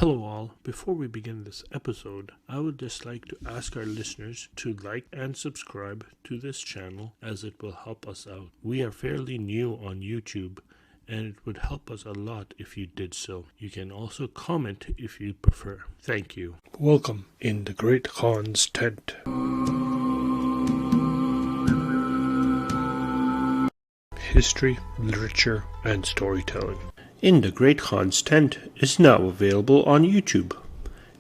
Hello all, before we begin this episode, I would just like to ask our listeners to like and subscribe to this channel as it will help us out. We are fairly new on YouTube and it would help us a lot if you did so. You can also comment if you prefer. Thank you. Welcome in the Great Khan's tent. History, literature, and storytelling. In the Great Khan's Tent is now available on YouTube.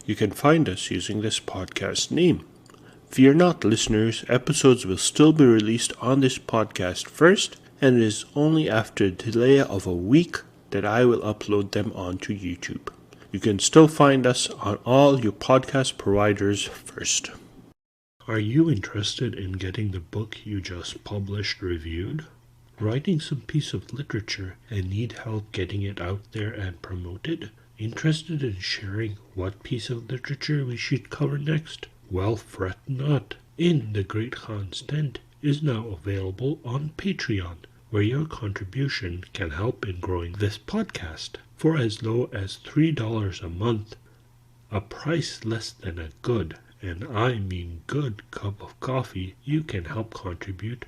You can find us using this podcast name. Fear not, listeners, episodes will still be released on this podcast first, and it is only after a delay of a week that I will upload them onto YouTube. You can still find us on all your podcast providers first. Are you interested in getting the book you just published reviewed? Writing some piece of literature and need help getting it out there and promoted? Interested in sharing what piece of literature we should cover next? Well, fret not. In the Great Khan's Tent is now available on Patreon, where your contribution can help in growing this podcast. For as low as $3 a month, a price less than a good, and I mean good, cup of coffee, you can help contribute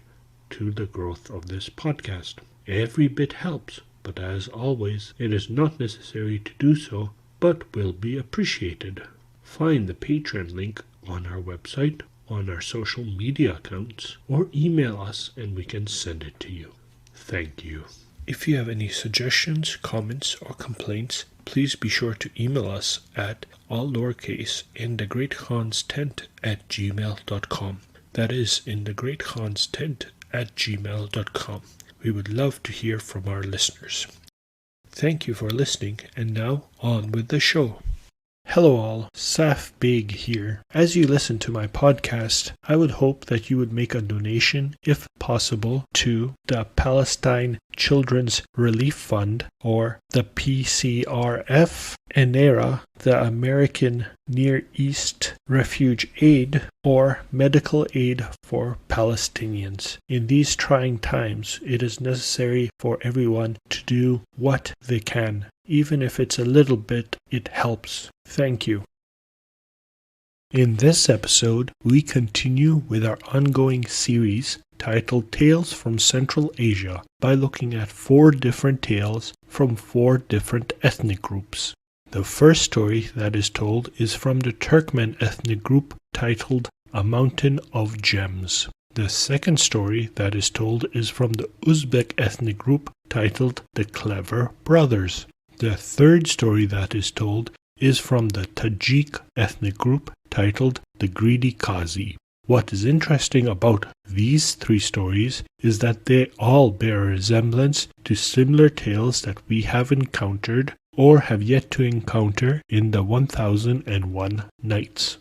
to the growth of this podcast. Every bit helps, but as always, it is not necessary to do so, but will be appreciated. Find the Patreon link on our website, on our social media accounts, or email us and we can send it to you. Thank you. If you have any suggestions, comments, or complaints, please be sure to email us at all lowercase inthegreatkhanstent@gmail.com. That is inthegreatkhanstent@gmail.com. We would love to hear from our listeners. Thank you for listening, and now on with the show. Hello all, Saf Beg here. As you listen to my podcast, I would hope that you would make a donation, if possible, to the Palestine Children's Relief Fund, or the PCRF, ENERA, the American Near East Refuge Aid, or Medical Aid for Palestinians. In these trying times, it is necessary for everyone to do what they can. Even if it's a little bit, it helps. Thank you. In this episode, we continue with our ongoing series titled Tales from Central Asia by looking at 4 different tales from 4 different ethnic groups. The first story that is told is from the Turkmen ethnic group titled A Mountain of Gems. The second story that is told is from the Uzbek ethnic group titled The Clever Brothers. The third story that is told is from the Tajik ethnic group titled The Greedy Qazi. What is interesting about these 3 stories is that they all bear a resemblance to similar tales that we have encountered or have yet to encounter in the 1001 Nights.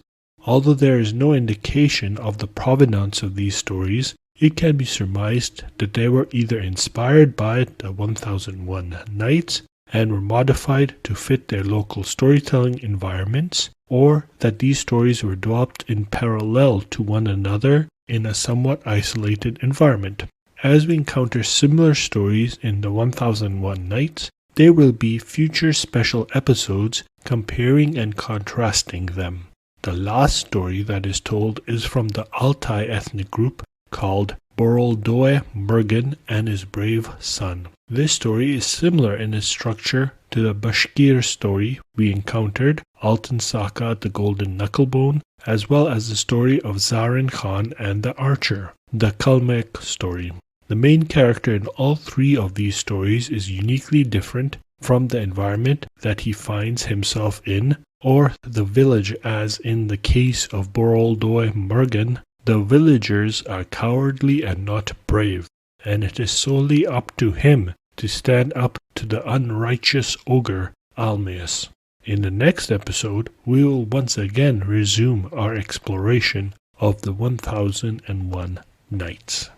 Although there is no indication of the provenance of these stories, it can be surmised that they were either inspired by the 1001 Nights and were modified to fit their local storytelling environments, or that these stories were developed in parallel to one another in a somewhat isolated environment. As we encounter similar stories in the 1001 Nights, there will be future special episodes comparing and contrasting them. The last story that is told is from the Altai ethnic group called Boroldoy Mergen and his Brave Son. This story is similar in its structure to the Bashkir story we encountered, Altan Saka the Golden Knucklebone, as well as the story of Zarin Khan and the Archer, the Kalmek story. The main character in all 3 of these stories is uniquely different from the environment that he finds himself in, or the village, as in the case of Boroldoy Mergen. The villagers are cowardly and not brave, and it is solely up to him to stand up to the unrighteous ogre Almaeus. In the next episode, we will once again resume our exploration of the 1001 Nights.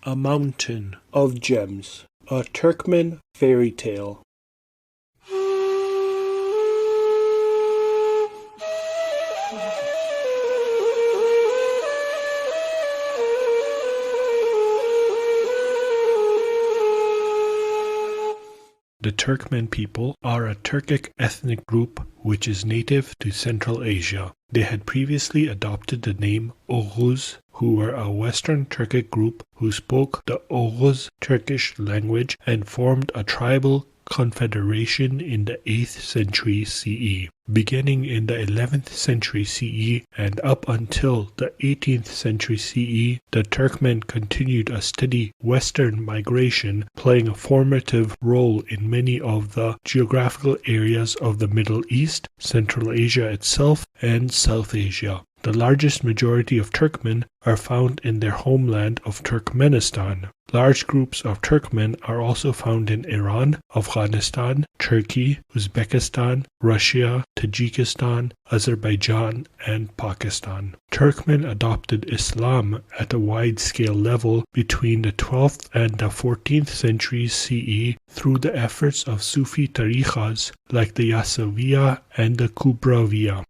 A Mountain of Gems, a Turkmen fairy tale. The Turkmen people are a Turkic ethnic group which is native to Central Asia. They had previously adopted the name Oghuz, who were a Western Turkic group who spoke the Oghuz Turkish language and formed a tribal confederation in the 8th century CE. Beginning in the 11th century CE and up until the 18th century CE, the Turkmen continued a steady western migration, playing a formative role in many of the geographical areas of the Middle East, Central Asia itself, and South Asia. The largest majority of Turkmen are found in their homeland of Turkmenistan. Large groups of Turkmen are also found in Iran, Afghanistan, Turkey, Uzbekistan, Russia, Tajikistan, Azerbaijan, and Pakistan. Turkmen adopted Islam at a wide-scale level between the 12th and the 14th centuries CE through the efforts of Sufi tariqas like the Yasaviya and the Kubraviya.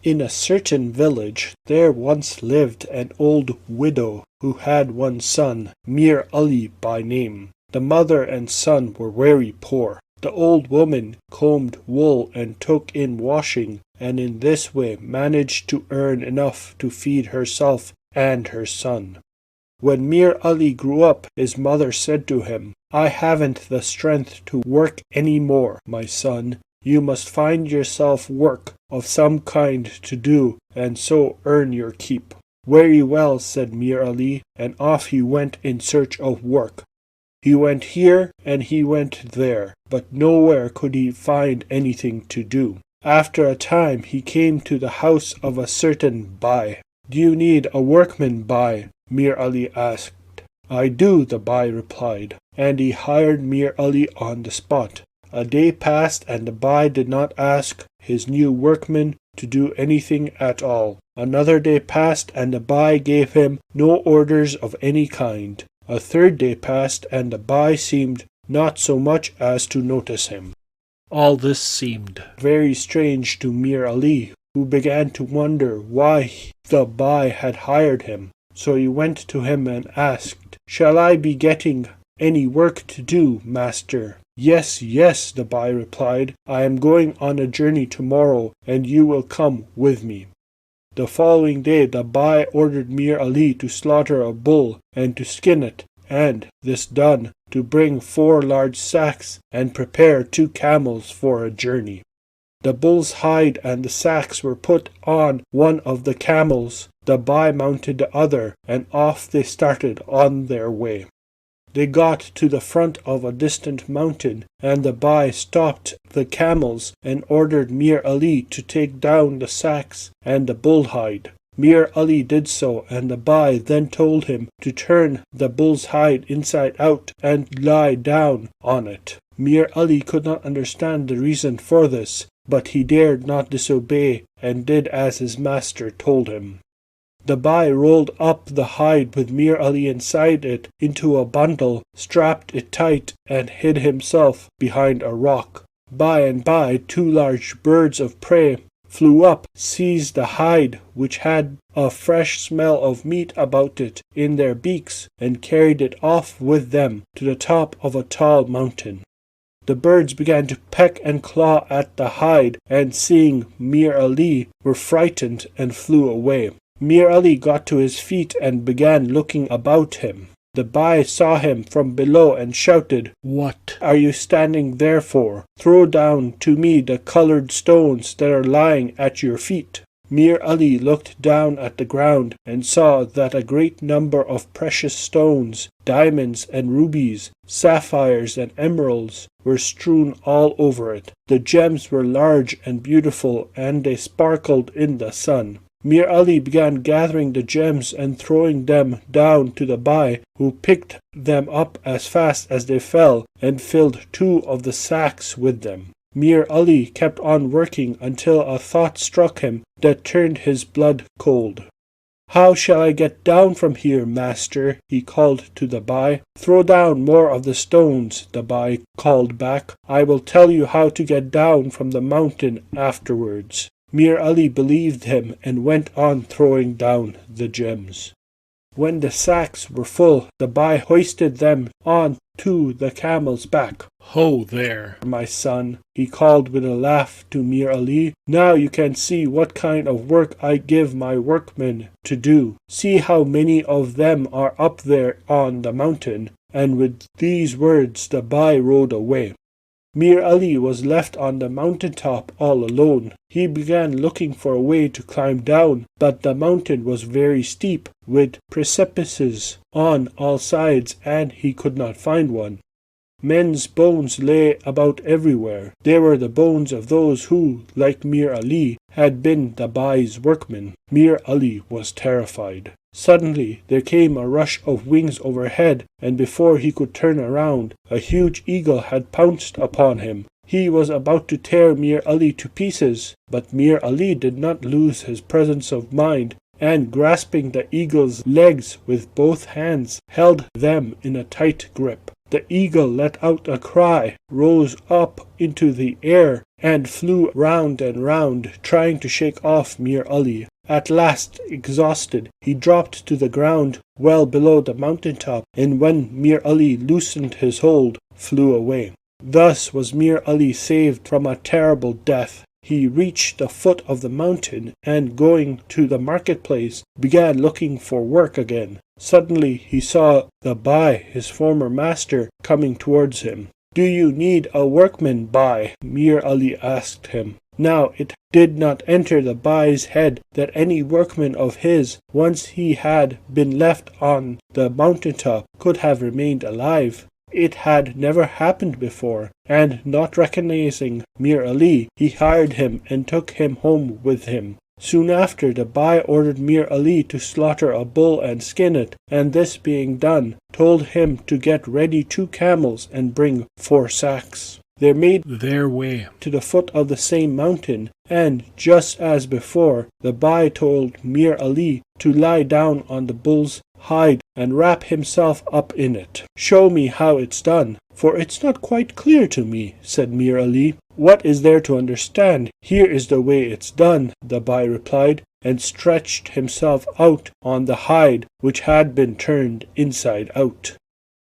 In a certain village there once lived an old widow who had one son, Mir Ali by name. The mother and son were very poor. The old woman combed wool and took in washing, and in this way managed to earn enough to feed herself and her son. When Mir Ali grew up, his mother said to him, "I haven't the strength to work any more, my son. You must find yourself work of some kind to do, and so earn your keep." "Very well," said Mir Ali, and off he went in search of work. He went here and he went there, but nowhere could he find anything to do. After a time he came to the house of a certain Bai. "Do you need a workman, Bai?" Mir Ali asked. "I do," the Bai replied, and he hired Mir Ali on the spot. A day passed and the Bai did not ask his new workman to do anything at all. Another day passed and the Bai gave him no orders of any kind. A third day passed and the Bai seemed not so much as to notice him. All this seemed very strange to Mir Ali, who began to wonder why the Bai had hired him. So he went to him and asked, "Shall I be getting any work to do, master?" "Yes, yes," the Bai replied. "I am going on a journey tomorrow, and you will come with me." The following day the Bai ordered Mir Ali to slaughter a bull and to skin it, and, this done, to bring 4 large sacks and prepare 2 camels for a journey. The bull's hide and the sacks were put on one of the camels, the Bai mounted the other, and off they started on their way. They got to the front of a distant mountain, and the Bai stopped the camels and ordered Mir Ali to take down the sacks and the bull hide. Mir Ali did so, and the Bai then told him to turn the bull's hide inside out and lie down on it. Mir Ali could not understand the reason for this, but he dared not disobey and did as his master told him. The Bai rolled up the hide with Mir Ali inside it into a bundle, strapped it tight, and hid himself behind a rock. By and by 2 large birds of prey flew up, seized the hide, which had a fresh smell of meat about it, in their beaks, and carried it off with them to the top of a tall mountain. The birds began to peck and claw at the hide, and seeing Mir Ali were frightened and flew away. Mir Ali got to his feet and began looking about him. The Bai saw him from below and shouted, "What are you standing there for? Throw down to me the colored stones that are lying at your feet." Mir Ali looked down at the ground and saw that a great number of precious stones, diamonds and rubies, sapphires and emeralds, were strewn all over it. The gems were large and beautiful, and they sparkled in the sun. Mir Ali began gathering the gems and throwing them down to the Bai, who picked them up as fast as they fell and filled 2 of the sacks with them. Mir Ali kept on working until a thought struck him that turned his blood cold. "How shall I get down from here, master?" he called to the Bai. "Throw down more of the stones," the Bai called back. "I will tell you how to get down from the mountain afterwards." Mir Ali believed him and went on throwing down the gems. When the sacks were full, the Bai hoisted them on to the camel's back. "Ho there, my son," he called with a laugh to Mir Ali. "Now you can see what kind of work I give my workmen to do. See how many of them are up there on the mountain." And with these words the Bai rode away. Mir Ali was left on the mountain top all alone. He began looking for a way to climb down, but the mountain was very steep, with precipices on all sides, and he could not find one. Men's bones lay about everywhere. They were the bones of those who, like Mir Ali, had been the Bai's workmen. Mir Ali was terrified. Suddenly there came a rush of wings overhead, and before he could turn around, a huge eagle had pounced upon him. He was about to tear Mir Ali to pieces, but Mir Ali did not lose his presence of mind, and grasping the eagle's legs with both hands, held them in a tight grip. The eagle let out a cry, rose up into the air, and flew round and round, trying to shake off Mir Ali. At last, exhausted, he dropped to the ground well below the mountain top, and when Mir Ali loosened his hold, flew away. Thus was Mir Ali saved from a terrible death. He reached the foot of the mountain, and going to the marketplace, began looking for work again. Suddenly he saw the Bai, his former master, coming towards him. "Do you need a workman, Bai?" Mir Ali asked him. Now it did not enter the Bai's head that any workman of his, once he had been left on the mountain top, could have remained alive. It had never happened before, and not recognizing Mir Ali, he hired him and took him home with him. Soon after, the Bai ordered Mir Ali to slaughter a bull and skin it, and this being done, told him to get ready 2 camels and bring 4 sacks. They made their way to the foot of the same mountain, and, just as before, the Bai told Mir Ali to lie down on the bull's hide and wrap himself up in it. "Show me how it's done, for it's not quite clear to me," said Mir Ali. "What is there to understand? Here is the way it's done," the Bai replied, and stretched himself out on the hide, which had been turned inside out.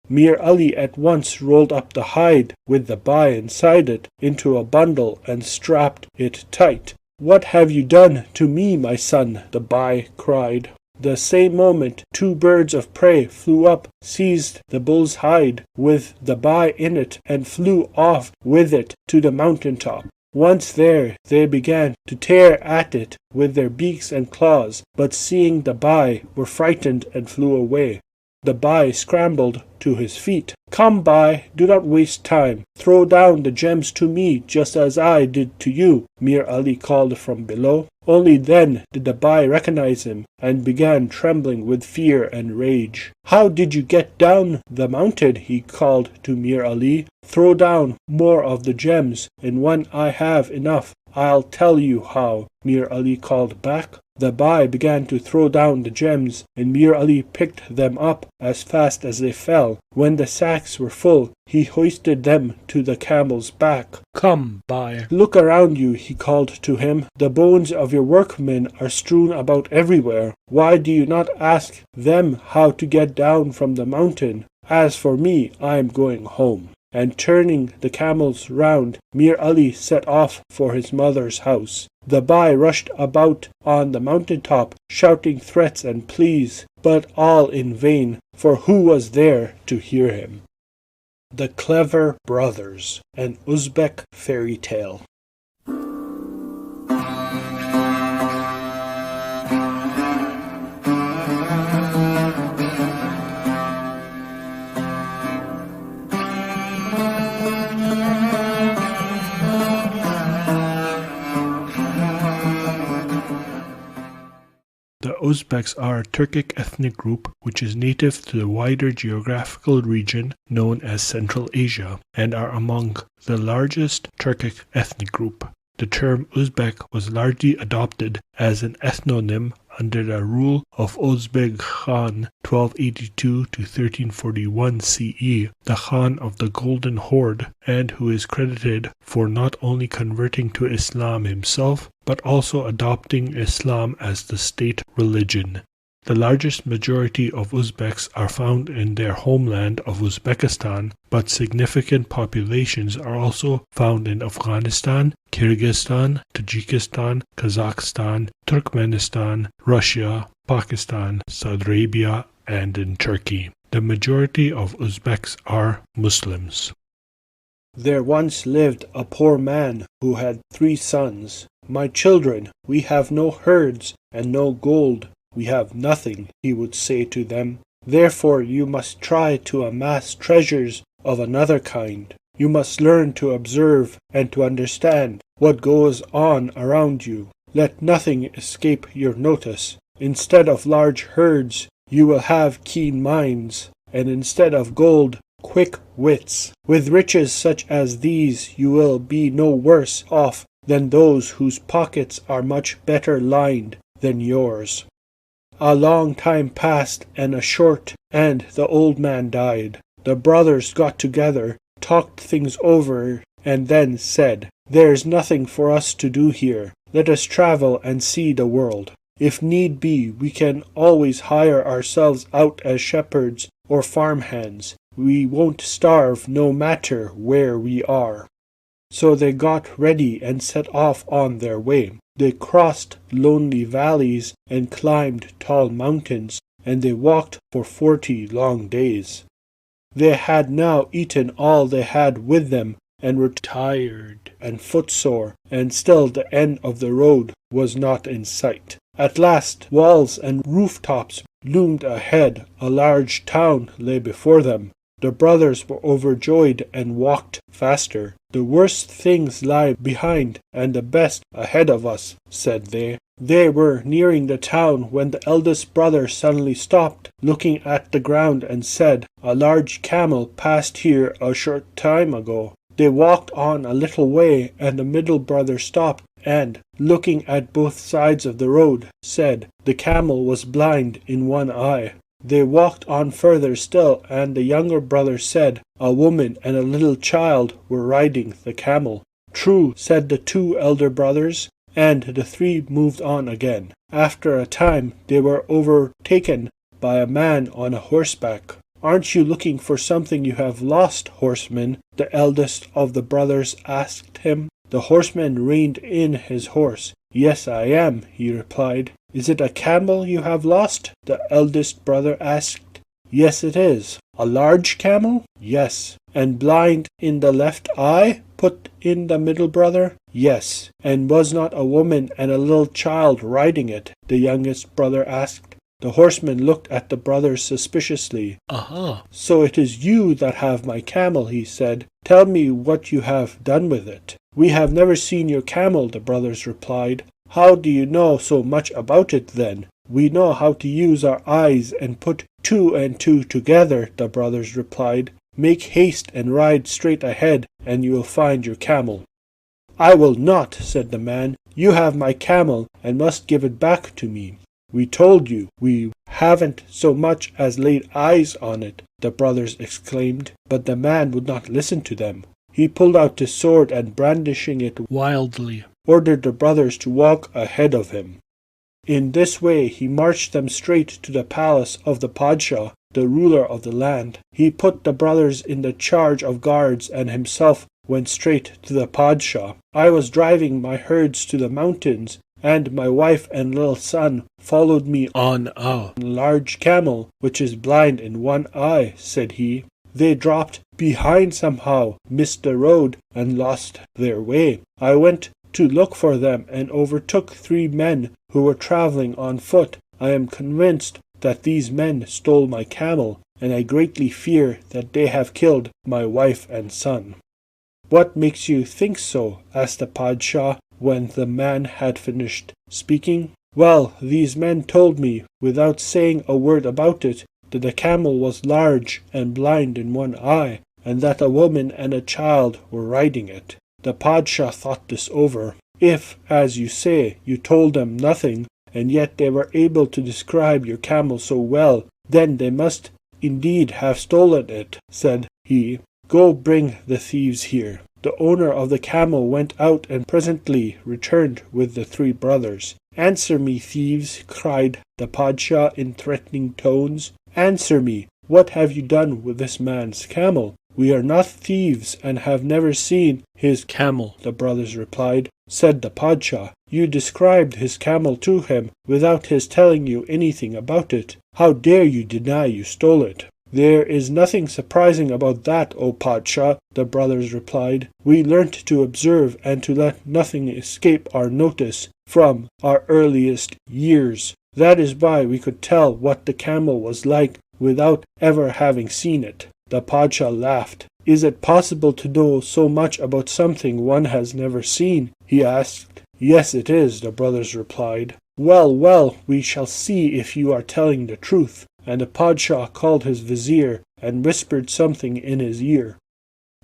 Mir Ali at once rolled up the hide, with the Bai inside it, into a bundle and strapped it tight. "What have you done to me, my son?" the Bai cried. The same moment 2 birds of prey flew up, seized the bull's hide with the Bai in it, and flew off with it to the mountain top. Once there, they began to tear at it with their beaks and claws, but seeing the Bai, were frightened and flew away. The Bai scrambled to his feet. "Come, Bai, do not waste time. Throw down the gems to me, just as I did to you," Mir Ali called from below. Only then did the Bai recognize him, and began trembling with fear and rage. "How did you get down the mountain?" he called to Mir Ali. "Throw down more of the gems, and when I have enough, I'll tell you how," Mir Ali called back. The Bai began to throw down the gems, and Mir Ali picked them up as fast as they fell. When the sacks were full, he hoisted them to the camel's back. "Come, Bai, look around you," he called to him. "The bones of your workmen are strewn about everywhere. Why do you not ask them how to get down from the mountain? As for me, I am going home." And turning the camels round, Mir Ali set off for his mother's house. The Bai rushed about on the mountain top, shouting threats and pleas, but all in vain, for who was there to hear him? The Clever Brothers, an Uzbek fairy tale. The Uzbeks are a Turkic ethnic group which is native to the wider geographical region known as Central Asia and are among the largest Turkic ethnic group. The term Uzbek was largely adopted as an ethnonym under the rule of Uzbek Khan 1282 to 1341 CE, the Khan of the Golden Horde, and who is credited for not only converting to Islam himself, but also adopting Islam as the state religion. The largest majority of Uzbeks are found in their homeland of Uzbekistan, but significant populations are also found in Afghanistan, Kyrgyzstan, Tajikistan, Kazakhstan, Turkmenistan, Russia, Pakistan, Saudi Arabia, and in Turkey. The majority of Uzbeks are Muslims. There once lived a poor man who had 3 sons. "My children, we have no herds and no gold. We have nothing," he would say to them. "Therefore you must try to amass treasures of another kind. You must learn to observe and to understand what goes on around you. Let nothing escape your notice. Instead of large herds, you will have keen minds, and instead of gold, quick wits. With riches such as these, you will be no worse off than those whose pockets are much better lined than yours." A long time passed and a short, and the old man died. The brothers got together, talked things over, and then said, "There's nothing for us to do here. Let us travel and see the world. If need be, we can always hire ourselves out as shepherds or farmhands. We won't starve no matter where we are." So they got ready and set off on their way. They crossed lonely valleys and climbed tall mountains, and they walked for 40 long days. They had now eaten all they had with them, and were tired and footsore, and still the end of the road was not in sight. At last walls and rooftops loomed ahead. A large town lay before them. The brothers were overjoyed and walked faster. "The worst things lie behind and the best ahead of us," said they. They were nearing the town when the eldest brother suddenly stopped, looking at the ground, and said, "A large camel passed here a short time ago." They walked on a little way, and the middle brother stopped and, looking at both sides of the road, said, "The camel was blind in one eye." They walked on further still, and the younger brother said, "A woman and a little child were riding the camel." "True," said the 2 elder brothers, and the 3 moved on again. After a time they were overtaken by a man on a horseback. "Aren't you looking for something you have lost, horseman?" the eldest of the brothers asked him. The horseman reined in his horse. "Yes, I am," he replied. "Is it a camel you have lost?" the eldest brother asked. "Yes, it is." "A large camel?" "Yes." "And blind in the left eye?" put in the middle brother. "Yes." "And was not a woman and a little child riding it?" the youngest brother asked. The horseman looked at the brothers suspiciously. "Aha! So it is you that have my camel," he said. "Tell me what you have done with it." "We have never seen your camel," the brothers replied. "How do you know so much about it then?" "We know how to use our eyes and put 2 and 2 together," the brothers replied. "Make haste and ride straight ahead, and you will find your camel." "I will not," said the man. "You have my camel and must give it back to me." "We told you we haven't so much as laid eyes on it," the brothers exclaimed, but the man would not listen to them. He pulled out his sword and, brandishing it wildly, ordered the brothers to walk ahead of him. In this way he marched them straight to the palace of the Padshah, the ruler of the land. He put the brothers in the charge of guards and himself went straight to the Padshah. "I was driving my herds to the mountains, and my wife and little son followed me on a large camel, which is blind in one eye," said he. "They dropped behind somehow, missed the road, and lost their way. I went to look for them and overtook 3 men who were traveling on foot. I am convinced that these men stole my camel, and I greatly fear that they have killed my wife and son." "What makes you think so?" asked the Padshah when the man had finished speaking. "Well, these men told me, without saying a word about it, that the camel was large and blind in one eye, and that a woman and a child were riding it." The Padshah thought this over. "If, as you say, you told them nothing, and yet they were able to describe your camel so well, then they must indeed have stolen it," said he. "Go bring the thieves here." The owner of the camel went out and presently returned with the 3 brothers. "Answer me, thieves!" cried the Padshah in threatening tones. "Answer me! What have you done with this man's camel?" "We are not thieves and have never seen his camel," the brothers replied. Said the Padshah, "You described his camel to him without his telling you anything about it. How dare you deny you stole it?" "There is nothing surprising about that, O Padshah," the brothers replied. "We learnt to observe and to let nothing escape our notice from our earliest years. That is why we could tell what the camel was like without ever having seen it." The Padshah laughed. "Is it possible to know so much about something one has never seen?" he asked. "Yes, it is," the brothers replied. "Well, well, we shall see if you are telling the truth." And the Padshah called his vizier and whispered something in his ear.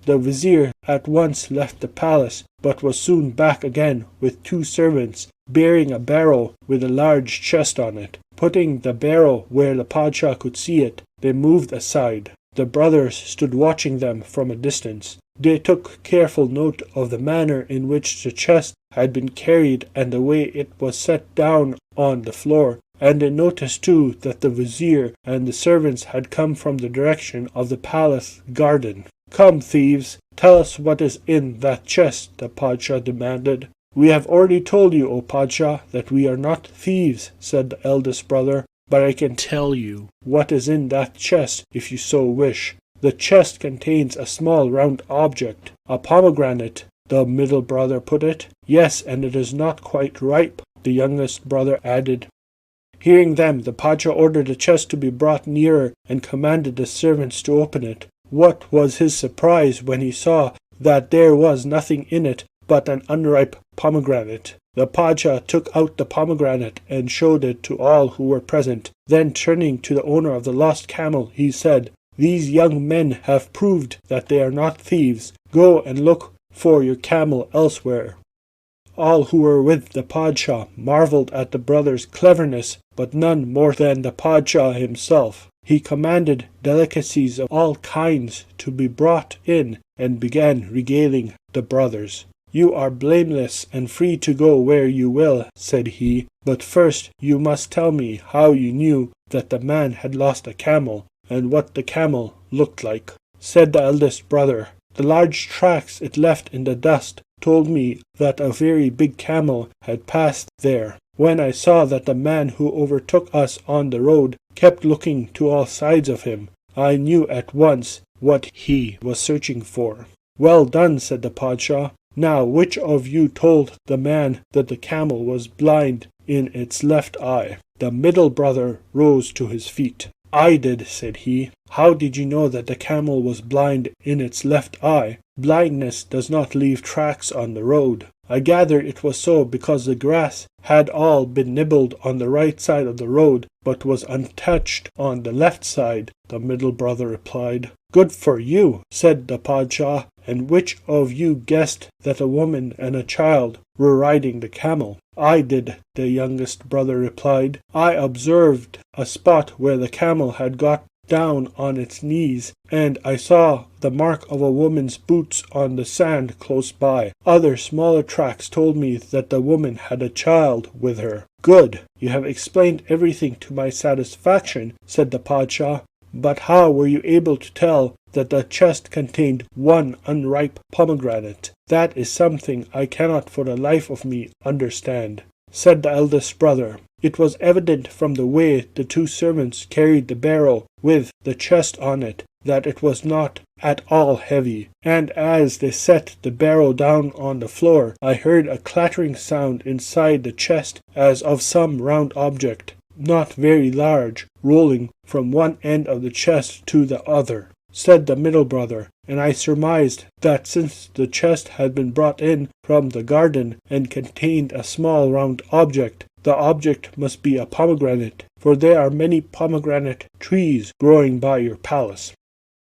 The vizier at once left the palace, but was soon back again with 2 servants, bearing a barrow with a large chest on it. Putting the barrow where the Padshah could see it, they moved aside. The brothers stood watching them from a distance. They took careful note of the manner in which the chest had been carried and the way it was set down on the floor, and they noticed too that the vizier and the servants had come from the direction of the palace garden. "Come, thieves, tell us what is in that chest," the Padshah demanded. "We have already told you, O Padshah, that we are not thieves," said the eldest brother. "But I can tell you what is in that chest if you so wish." "The chest contains a small round object." "A pomegranate," the middle brother put it. "Yes, and it is not quite ripe," the youngest brother added. Hearing them, the Padshah ordered the chest to be brought nearer and commanded the servants to open it. What was his surprise when he saw that there was nothing in it but an unripe pomegranate. The Padshah took out the pomegranate and showed it to all who were present. Then turning to the owner of the lost camel, he said, "These young men have proved that they are not thieves. Go and look for your camel elsewhere." All who were with the Padshah marveled at the brothers' cleverness, but none more than the Padshah himself. He commanded delicacies of all kinds to be brought in and began regaling the brothers. "You are blameless and free to go where you will," said he, "but first you must tell me how you knew that the man had lost a camel, and what the camel looked like." Said the eldest brother, "The large tracks it left in the dust told me that a very big camel had passed there. When I saw that the man who overtook us on the road kept looking to all sides of him, I knew at once what he was searching for." "Well done," said the Padshah. "Now which of you told the man that the camel was blind in its left eye?" The middle brother rose to his feet. "I did," said he. "How did you know that the camel was blind in its left eye? Blindness does not leave tracks on the road." "I gather it was so because the grass had all been nibbled on the right side of the road, but was untouched on the left side," the middle brother replied. "Good for you," said the Padshah. "And which of you guessed that a woman and a child were riding the camel?" "I did," the youngest brother replied. "I observed a spot where the camel had got down on its knees, and I saw the mark of a woman's boots on the sand close by. Other smaller tracks told me that the woman had a child with her." "Good! You have explained everything to my satisfaction," said the Padshah. "But how were you able to tell that the chest contained one unripe pomegranate? That is something I cannot for the life of me understand." Said the eldest brother, "It was evident from the way the 2 servants carried the barrow with the chest on it that it was not at all heavy, and as they set the barrow down on the floor, I heard a clattering sound inside the chest as of some round object, not very large, rolling from one end of the chest to the other." Said the middle brother, "And I surmised that since the chest had been brought in from the garden and contained a small round object, the object must be a pomegranate, for there are many pomegranate trees growing by your palace."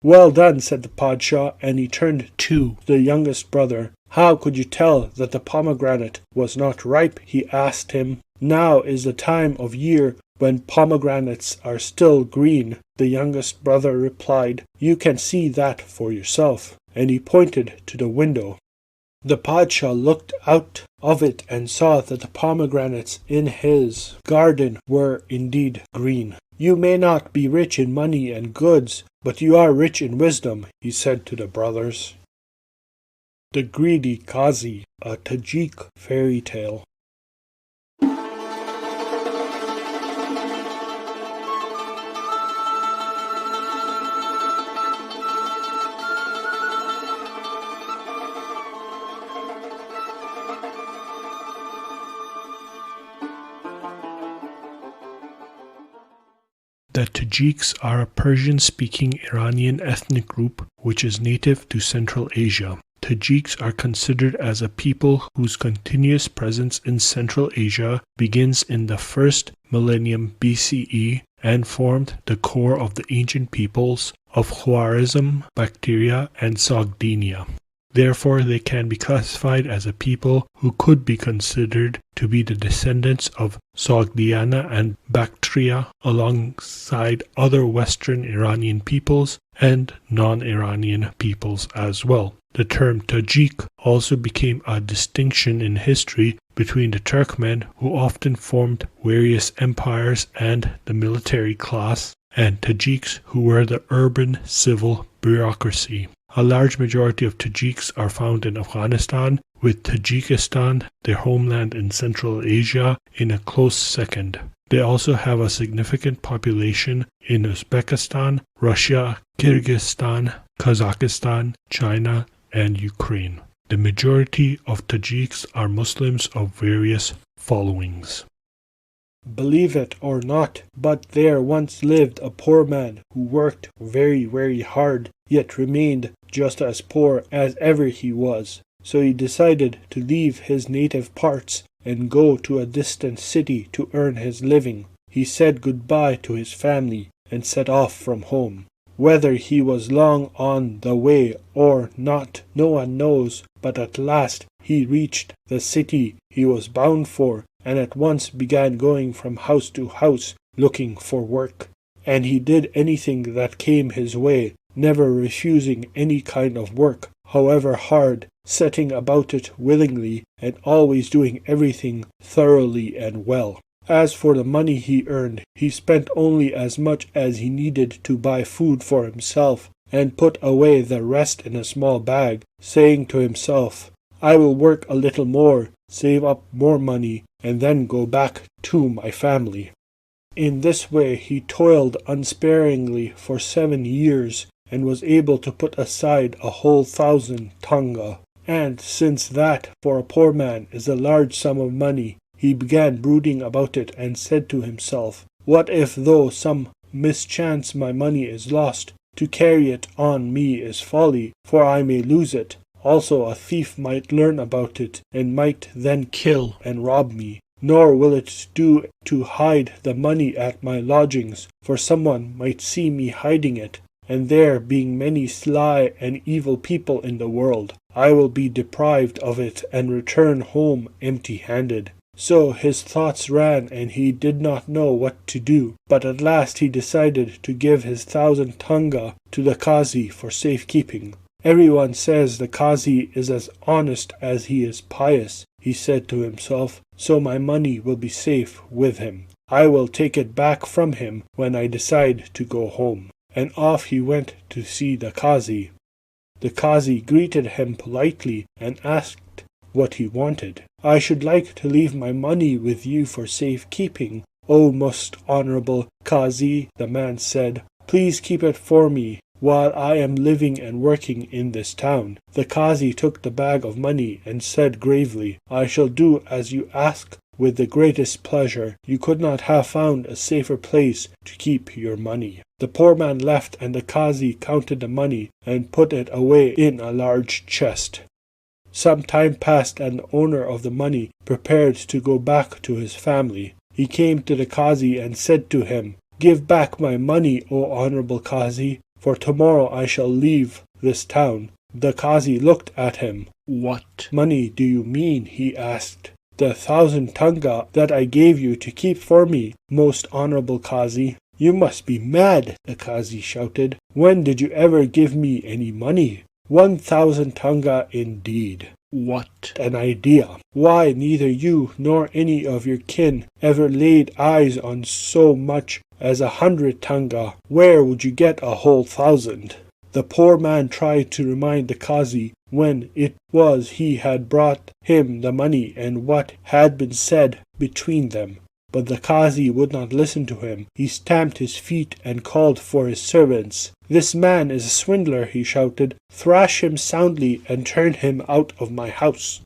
"Well done," said the Padshah, and he turned to the youngest brother. "How could you tell that the pomegranate was not ripe?" he asked him. "Now is the time of year when pomegranates are still green," the youngest brother replied. "You can see that for yourself." and he pointed to the window. The Padshah looked out of it and saw that the pomegranates in his garden were indeed green. "You may not be rich in money and goods, but you are rich in wisdom," he said to the brothers. The Greedy Qazi, a Tajik fairy tale. The Tajiks are a Persian-speaking Iranian ethnic group which is native to Central Asia. Tajiks are considered as a people whose continuous presence in Central Asia begins in the first millennium BCE and formed the core of the ancient peoples of Khwarizm, Bactria, and Sogdiania. Therefore, they can be classified as a people who could be considered to be the descendants of Sogdiana and Bactria alongside other Western Iranian peoples and non-Iranian peoples as well. The term Tajik also became a distinction in history between the Turkmen, who often formed various empires and the military class, and Tajiks, who were the urban civil bureaucracy. A large majority of Tajiks are found in Afghanistan, with Tajikistan, their homeland in Central Asia, in a close second. They also have a significant population in Uzbekistan, Russia, Kyrgyzstan, Kazakhstan, China, and Ukraine. The majority of Tajiks are Muslims of various followings. Believe it or not, but there once lived a poor man who worked very, very hard, yet remained just as poor as ever he was. So he decided to leave his native parts and go to a distant city to earn his living. He said goodbye to his family and set off from home. Whether he was long on the way or not, no one knows, but at last he reached the city he was bound for, and at once began going from house to house looking for work. And he did anything that came his way, never refusing any kind of work, however hard, setting about it willingly, and always doing everything thoroughly and well. As for the money he earned, he spent only as much as he needed to buy food for himself, and put away the rest in a small bag, saying to himself, "I will work a little more, save up more money, and then go back to my family." In this way he toiled unsparingly for 7 years, and was able to put aside a whole 1,000 tanga. And since that, for a poor man, is a large sum of money, he began brooding about it and said to himself, "What if though some mischance my money is lost? To carry it on me is folly, for I may lose it. Also a thief might learn about it, and might then kill and rob me. Nor will it do to hide the money at my lodgings, for someone might see me hiding it, and there being many sly and evil people in the world, I will be deprived of it and return home empty-handed." So his thoughts ran, and he did not know what to do, but at last he decided to give his 1,000 tanga to the Qazi for safekeeping. "Everyone says the Qazi is as honest as he is pious," he said to himself, "so my money will be safe with him. I will take it back from him when I decide to go home." And off he went to see the Qazi. The Qazi greeted him politely and asked what he wanted. "I should like to leave my money with you for safekeeping, O most honorable Qazi," the man said. "Please keep it for me while I am living and working in this town." The Qazi took the bag of money and said gravely, "I shall do as you ask with the greatest pleasure. You could not have found a safer place to keep your money." The poor man left, and the Qazi counted the money and put it away in a large chest. Some time passed, and the owner of the money prepared to go back to his family. He came to the Qazi and said to him, "Give back my money, O honorable Qazi, for tomorrow I shall leave this town." The Qazi looked at him. "What money do you mean?" he asked. "The 1,000 tanga that I gave you to keep for me, most honorable Qazi." "You must be mad," the Qazi shouted. "When did you ever give me any money?" 1,000 tanga indeed. What an idea! Why, neither you nor any of your kin ever laid eyes on so much as 100 tanga. Where would you get a whole 1,000? The poor man tried to remind the Qazi when it was he had brought him the money and what had been said between them. But the Qazi would not listen to him. He stamped his feet and called for his servants. "This man is a swindler," he shouted. "Thrash him soundly and turn him out of my house."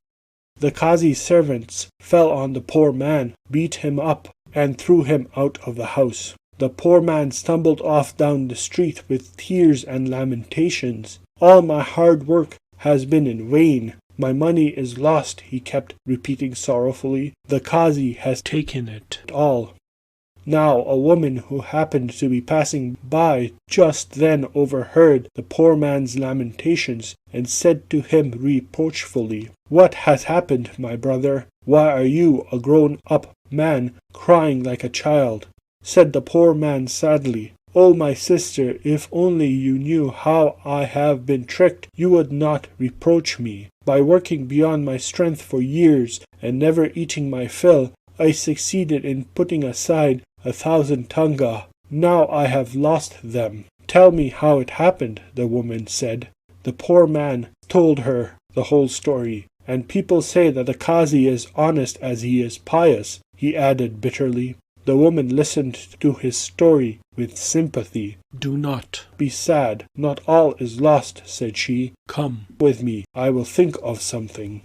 The Qazi's servants fell on the poor man, beat him up, and threw him out of the house. The poor man stumbled off down the street with tears and lamentations. "All my hard work has been in vain. My money is lost," he kept repeating sorrowfully. "The Qazi has taken it all." Now a woman who happened to be passing by just then overheard the poor man's lamentations and said to him reproachfully, "What has happened, my brother? Why are you, a grown-up man, crying like a child?" Said the poor man sadly, "Oh, my sister, if only you knew how I have been tricked, you would not reproach me. By working beyond my strength for years and never eating my fill, I succeeded in putting aside 1,000 tanga. Now I have lost them." "Tell me how it happened," the woman said. The poor man told her the whole story. "And people say that the Qazi is honest as he is pious," he added bitterly. The woman listened to his story with sympathy. "Do not be sad. Not all is lost," said she. "Come with me. I will think of something."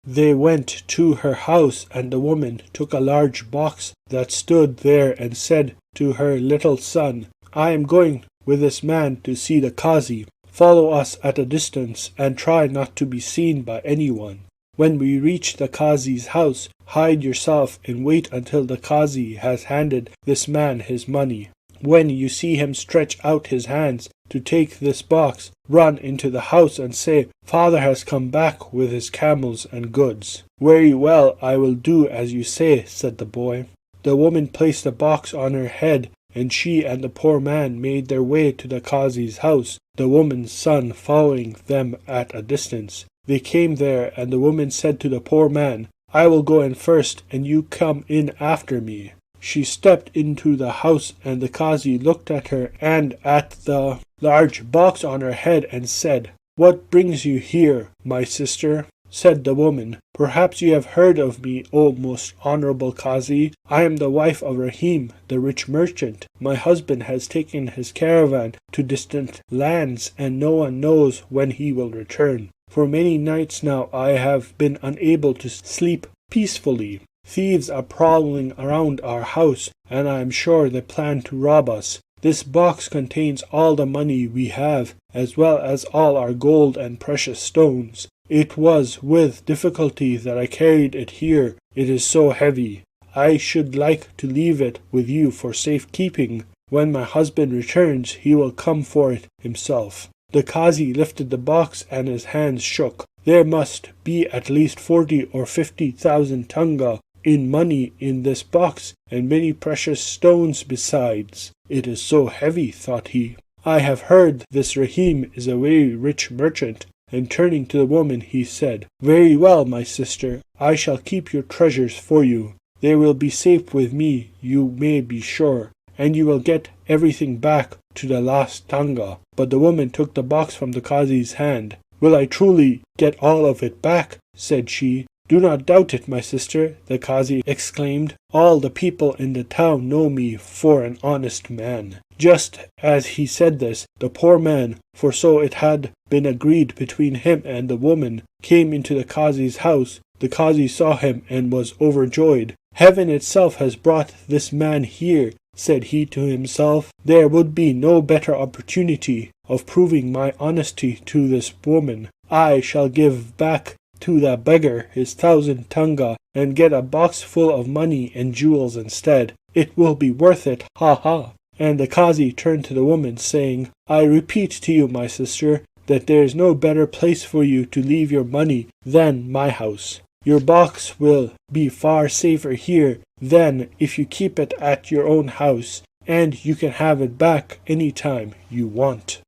They went to her house, and the woman took a large box that stood there and said to her little son, "I am going with this man to see the Qazi. Follow us at a distance and try not to be seen by anyone. When we reach the Qazi's house, hide yourself and wait until the Qazi has handed this man his money. When you see him stretch out his hands to take this box, run into the house and say, 'Father has come back with his camels and goods.'" "Very well, I will do as you say," said the boy. The woman placed the box on her head, and she and the poor man made their way to the Qazi's house, the woman's son following them at a distance. They came there, and the woman said to the poor man, "I will go in first, and you come in after me." She stepped into the house, and the Qazi looked at her and at the large box on her head and said, "What brings you here, my sister?" Said the woman, "Perhaps you have heard of me, O most honorable Qazi. I am the wife of Rahim, the rich merchant. My husband has taken his caravan to distant lands, and no one knows when he will return. For many nights now I have been unable to sleep peacefully. Thieves are prowling around our house, and I am sure they plan to rob us. This box contains all the money we have, as well as all our gold and precious stones. It was with difficulty that I carried it here. It is so heavy. I should like to leave it with you for safekeeping. When my husband returns, he will come for it himself." The Qazi lifted the box and his hands shook. "There must be at least 40 or 50,000 tanga in money in this box, and many precious stones besides. It is so heavy," thought he. "I have heard this Rahim is a very rich merchant." And turning to the woman, he said, "Very well, my sister, I shall keep your treasures for you. They will be safe with me, you may be sure, and you will get everything back to the last tanga." But the woman took the box from the Qazi's hand. "Will I truly get all of it back?" said she. "Do not doubt it, my sister," the Qazi exclaimed. "All the people in the town know me for an honest man." Just as he said this, the poor man, for so it had been agreed between him and the woman, came into the Qazi's house. The Qazi saw him and was overjoyed. "Heaven itself has brought this man here," said he to himself. "There would be no better opportunity of proving my honesty to this woman. I shall give back to the beggar his 1,000 tanga and get a box full of money and jewels instead. It will be worth it, ha ha." And the Qazi turned to the woman, saying, "I repeat to you, my sister, that there is no better place for you to leave your money than my house. Your box will be far safer here than if you keep it at your own house, and you can have it back any time you want."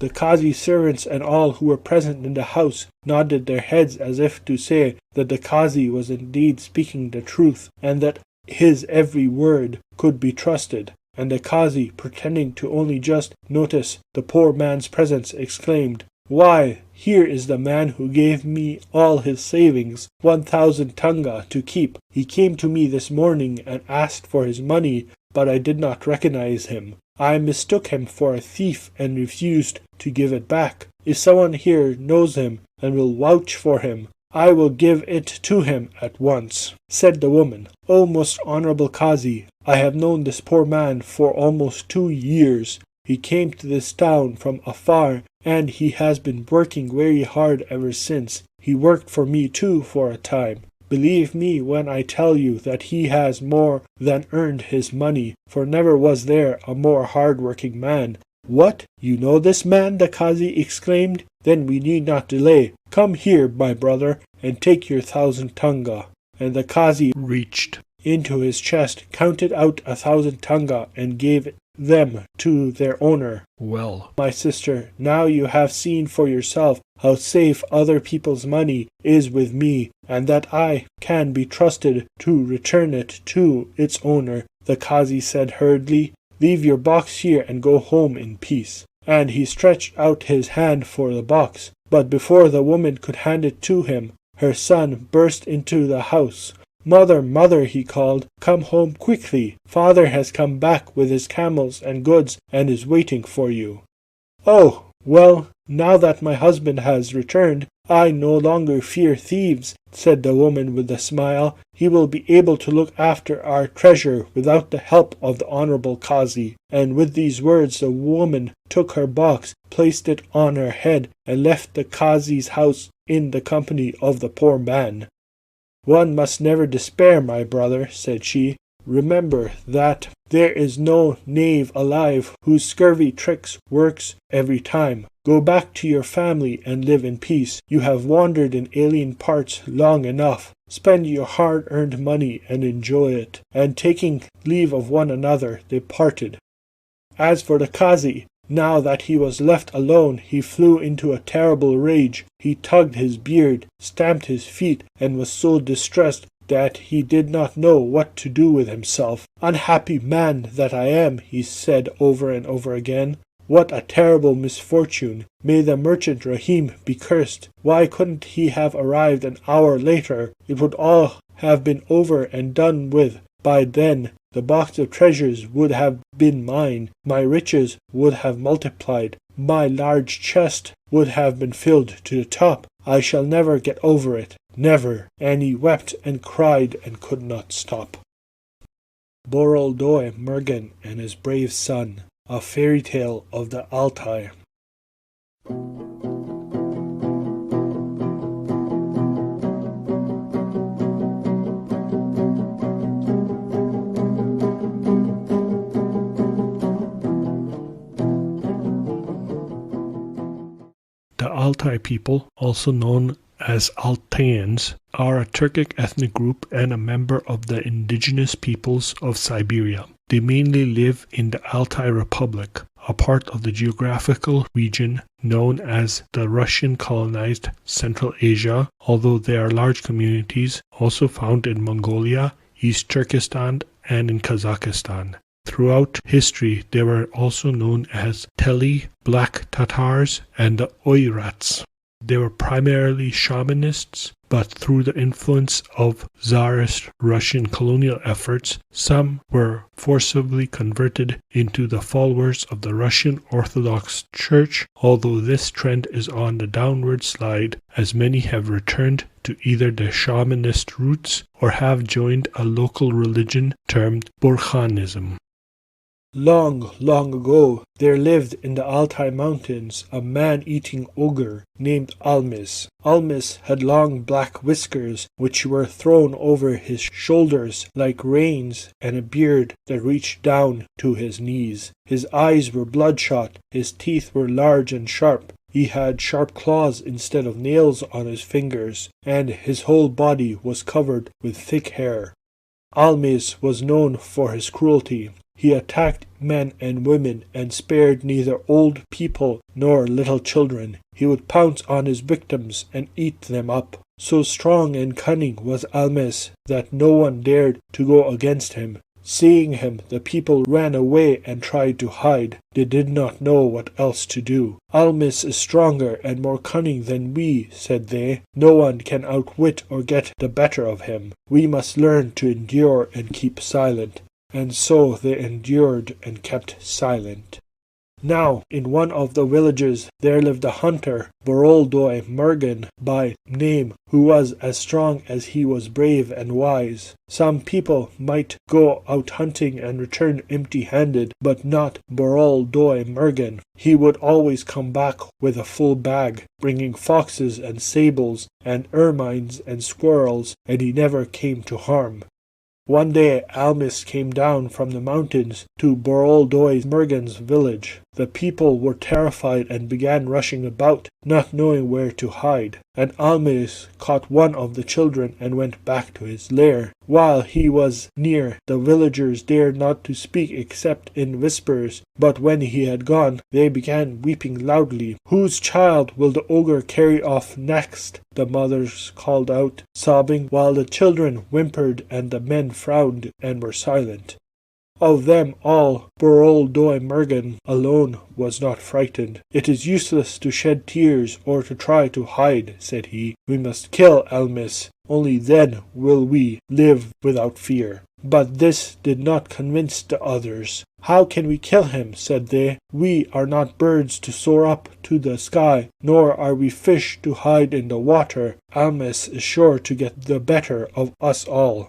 The Qazi's servants and all who were present in the house nodded their heads as if to say that the Qazi was indeed speaking the truth, and that his every word could be trusted. And the Qazi, pretending to only just notice the poor man's presence, exclaimed, "Why, here is the man who gave me all his savings, 1,000 tanga, to keep. He came to me this morning and asked for his money, but I did not recognize him. I mistook him for a thief and refused to give it back. If someone here knows him and will vouch for him, I will give it to him at once." Said the woman, "O most honorable Qazi, I have known this poor man for almost 2 years. He came to this town from afar, and he has been working very hard ever since. He worked for me too for a time. Believe me when I tell you that he has more than earned his money, for never was there a more hard-working man." "What, you know this man?" the Qazi exclaimed. "Then we need not delay. Come here, my brother, and take your 1,000 tanga." And the Qazi reached into his chest, counted out 1,000 tanga, and gave them to their owner. "Well, my sister, now you have seen for yourself how safe other people's money is with me, and that I can be trusted to return it to its owner," the Qazi said hurriedly. "Leave your box here and go home in peace." And he stretched out his hand for the box, but before the woman could hand it to him, her son burst into the house. "Mother, mother," he called, "come home quickly. Father has come back with his camels and goods and is waiting for you." "Oh, well, now that my husband has returned, I no longer fear thieves," said the woman with a smile. "He will be able to look after our treasure without the help of the honorable Qazi." And with these words the woman took her box, placed it on her head, and left the Qazi's house in the company of the poor man. "One must never despair, my brother," said she. "Remember that there is no knave alive whose scurvy tricks works every time. Go back to your family and live in peace. You have wandered in alien parts long enough. Spend your hard-earned money and enjoy it." And taking leave of one another, they parted. As for the Qazi, now that he was left alone, he flew into a terrible rage. He tugged his beard, stamped his feet, and was so distressed that he did not know what to do with himself. "Unhappy man that I am," he said over and over again. "What a terrible misfortune! May the merchant Rahim be cursed! Why couldn't he have arrived an hour later? It would all have been over and done with by then. The box of treasures would have been mine. My riches would have multiplied. My large chest would have been filled to the top. I shall never get over it. Never." And he wept and cried and could not stop. Boroldoy Mergen and His Brave Son, a fairy tale of the Altai. The Altai people, also known as Altaians, are a Turkic ethnic group and a member of the indigenous peoples of Siberia. They mainly live in the Altai Republic, a part of the geographical region known as the Russian-colonized Central Asia, although there are large communities also found in Mongolia, East Turkestan, and in Kazakhstan. Throughout history, they were also known as Teli, Black Tatars, and the Oirats. They were primarily shamanists, but through the influence of Tsarist Russian colonial efforts, some were forcibly converted into the followers of the Russian Orthodox Church, although this trend is on the downward slide as many have returned to either their shamanist roots or have joined a local religion termed Burkhanism. Long, long ago, there lived in the Altai Mountains a man-eating ogre named Almis. Almis had long black whiskers which were thrown over his shoulders like reins and a beard that reached down to his knees. His eyes were bloodshot, his teeth were large and sharp. He had sharp claws instead of nails on his fingers, and his whole body was covered with thick hair. Almes was known for his cruelty. He attacked men and women and spared neither old people nor little children. He would pounce on his victims and eat them up. So strong and cunning was Almes that no one dared to go against him. Seeing him, the people ran away and tried to hide. They did not know what else to do. Almes is stronger and more cunning than we, said they. No one can outwit or get the better of him. We must learn to endure and keep silent. And so they endured and kept silent. Now, in one of the villages there lived a hunter, Boroldoi Mergen by name, who was as strong as he was brave and wise. Some people might go out hunting and return empty-handed, but not Boroldoi Mergen. He would always come back with a full bag, bringing foxes and sables and ermines and squirrels, and he never came to harm. One day Almes came down from the mountains to Boroldoi Mergen's village. The people were terrified and began rushing about, not knowing where to hide. And Almes caught one of the children and went back to his lair. While he was near, the villagers dared not to speak except in whispers, but when he had gone, they began weeping loudly. "Whose child will the ogre carry off next?" the mothers called out, sobbing, while the children whimpered and the men frowned and were silent. Of them all, Boroldoi Mergen alone was not frightened. "It is useless to shed tears or to try to hide," said he. "We must kill Almes. Only then will we live without fear." But this did not convince the others. "How can we kill him?" said they. "We are not birds to soar up to the sky, nor are we fish to hide in the water. Almes is sure to get the better of us all."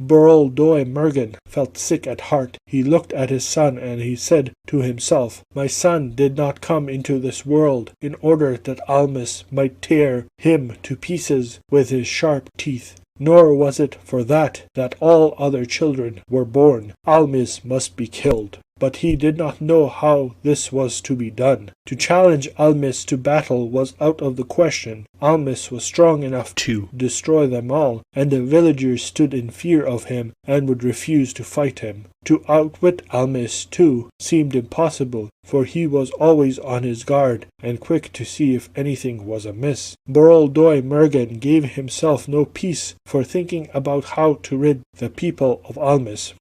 Boroldoi Mergen felt sick at heart. He looked at his son and he said to himself, "My son did not come into this world in order that Almes might tear him to pieces with his sharp teeth. Nor was it for that all other children were born. Almes must be killed." But he did not know how this was to be done. To challenge Almes to battle was out of the question. Almes was strong enough to destroy them all, and the villagers stood in fear of him and would refuse to fight him. To outwit Almes, too, seemed impossible, for he was always on his guard and quick to see if anything was amiss. Boroldoi Mergen gave himself no peace for thinking about how to rid the people of Almes.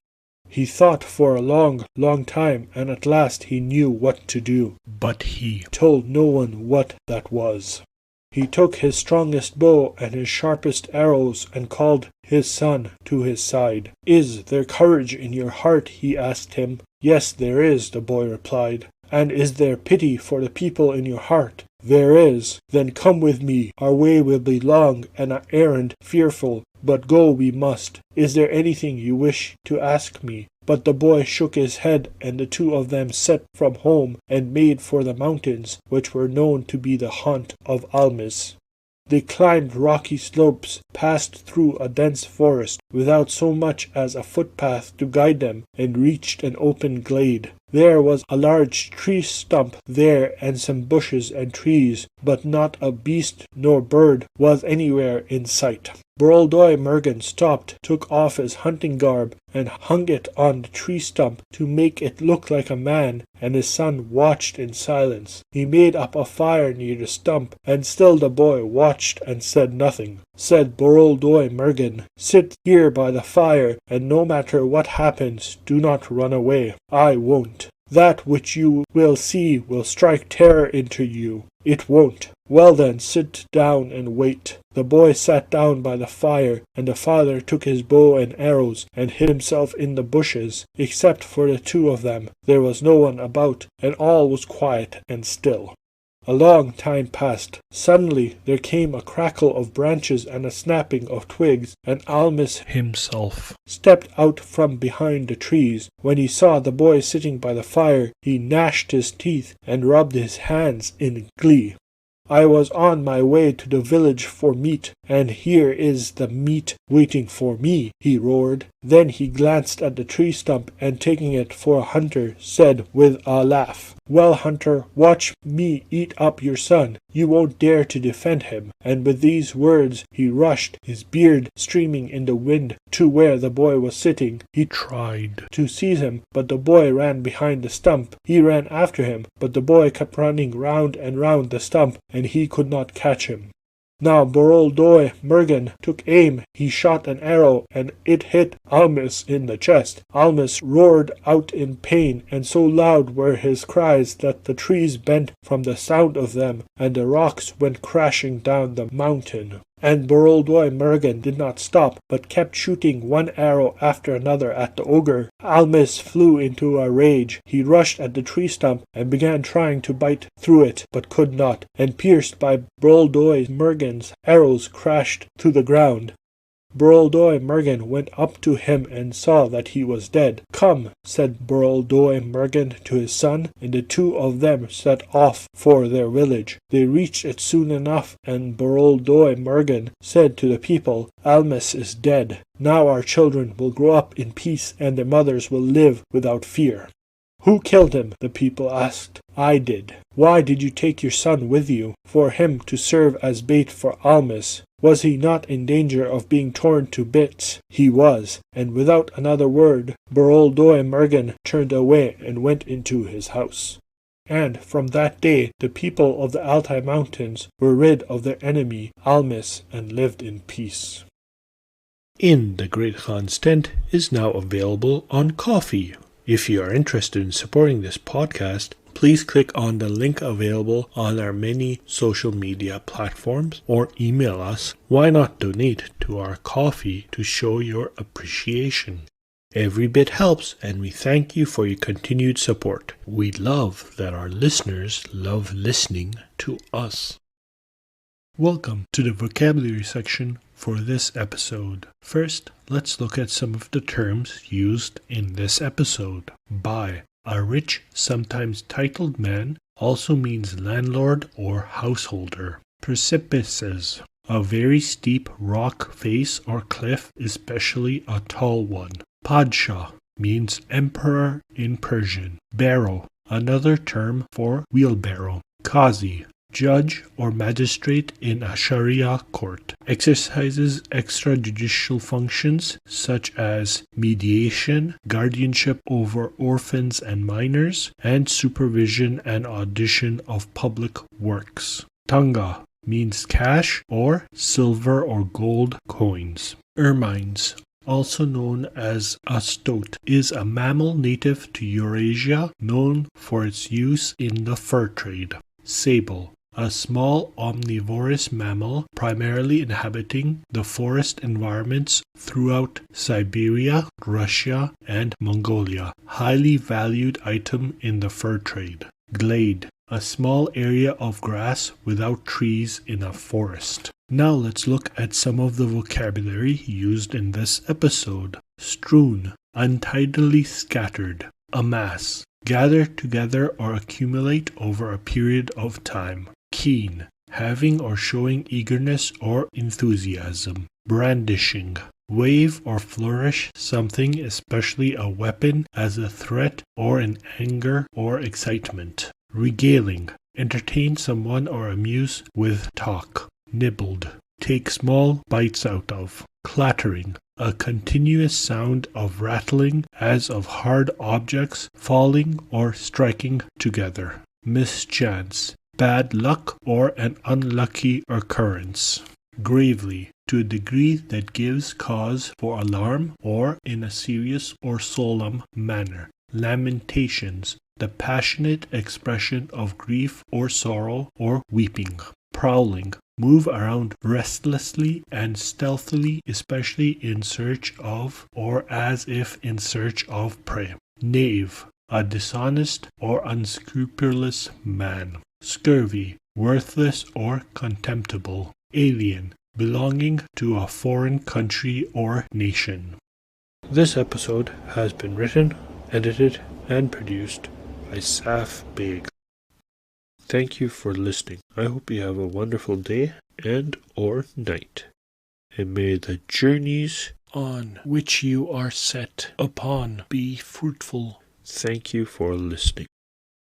He thought for a long, long time, and at last he knew what to do. But he told no one what that was. He took his strongest bow and his sharpest arrows and called his son to his side. "Is there courage in your heart?" he asked him. "Yes, there is," the boy replied. "And is there pity for the people in your heart?" "There is." "Then come with me. Our way will be long and our errand fearful, but go we must. Is there anything you wish to ask me?" But the boy shook his head, and the two of them set from home and made for the mountains, which were known to be the haunt of Almes. They climbed rocky slopes, passed through a dense forest, without so much as a footpath to guide them, and reached an open glade. There was a large tree stump there and some bushes and trees, but not a beast nor bird was anywhere in sight. Boroldoi Mergen stopped, took off his hunting garb, and hung it on the tree stump to make it look like a man, and his son watched in silence. He made up a fire near the stump, and still the boy watched and said nothing. Said Boroldoi Mergen, "Sit here by the fire, and no matter what happens, do not run away. I won't. That which you will see will strike terror into you. It won't. Well then, sit down and wait." The boy sat down by the fire, and the father took his bow and arrows and hid himself in the bushes. Except for the two of them, there was no one about, and all was quiet and still. A long time passed. Suddenly there came a crackle of branches and a snapping of twigs, and Almes himself stepped out from behind the trees. When he saw the boy sitting by the fire, he gnashed his teeth and rubbed his hands in glee. "I was on my way to the village for meat, and here is the meat waiting for me," he roared. Then he glanced at the tree stump, and taking it for a hunter, said with a laugh, "Well, hunter, watch me eat up your son. You won't dare to defend him." And with these words he rushed, his beard streaming in the wind, to where the boy was sitting. He tried to seize him, but the boy ran behind the stump. He ran after him, but the boy kept running round and round the stump, and he could not catch him. Now Boroldoi Mergen took aim. He shot an arrow, and it hit Almis in the chest. Almis roared out in pain, and so loud were his cries that the trees bent from the sound of them, and the rocks went crashing down the mountain. And Boroldoi Mergen did not stop, but kept shooting one arrow after another at the ogre. Almis flew into a rage. He rushed at the tree stump and began trying to bite through it, but could not, and pierced by Boroldoi Mergen's arrows crashed to the ground. Boroldoi Mergen went up to him and saw that he was dead. "Come," said Boroldoi Mergen to his son, and the two of them set off for their village. They reached it soon enough, and Boroldoi Mergen said to the people, "Almis is dead. Now our children will grow up in peace, and their mothers will live without fear." "Who killed him?" the people asked. "I did." "Why did you take your son with you? For him to serve as bait for Almis. Was he not in danger of being torn to bits?" "He was." And without another word, Boroldoi Mergen turned away and went into his house. And from that day the people of the Altai Mountains were rid of their enemy Almis and lived in peace. In the Great Khan's Tent is now available on Ko-fi. If you are interested in supporting this podcast, please click on the link available on our many social media platforms or email us. Why not donate to our Ko-fi to show your appreciation? Every bit helps, and we thank you for your continued support. We love that our listeners love listening to us. Welcome to the vocabulary section for this episode. First, let's look at some of the terms used in this episode. By. A rich, sometimes titled man also means landlord or householder. Precipices. A very steep rock face or cliff, especially a tall one. Padshah means emperor in Persian. Barrow. Another term for wheelbarrow. Qazi. Judge or magistrate in a Sharia court. Exercises extrajudicial functions such as mediation, guardianship over orphans and minors, and supervision and audition of public works. Tanga means cash or silver or gold coins. Ermines, also known as a stoat, is a mammal native to Eurasia known for its use in the fur trade. Sable. A small omnivorous mammal primarily inhabiting the forest environments throughout Siberia, Russia, and Mongolia. Highly valued item in the fur trade. Glade. A small area of grass without trees in a forest. Now let's look at some of the vocabulary used in this episode. Strewn. Untidily scattered. Amass. Gather together or accumulate over a period of time. Keen, having or showing eagerness or enthusiasm. Brandishing, wave or flourish something, especially a weapon, as a threat or in anger or excitement. Regaling, entertain someone or amuse with talk. Nibbled, take small bites out of. Clattering, a continuous sound of rattling as of hard objects falling or striking together. Mischance, bad luck or an unlucky occurrence. Gravely, to a degree that gives cause for alarm or in a serious or solemn manner. Lamentations, the passionate expression of grief or sorrow or weeping. Prowling, move around restlessly and stealthily, especially in search of or as if in search of prey. Knave, a dishonest or unscrupulous man. Scurvy, worthless or contemptible. Alien, belonging to a foreign country or nation. This episode has been written, edited, and produced by Saf Beg. Thank you for listening. I hope you have a wonderful day and or night. And may the journeys on which you are set upon be fruitful. Thank you for listening.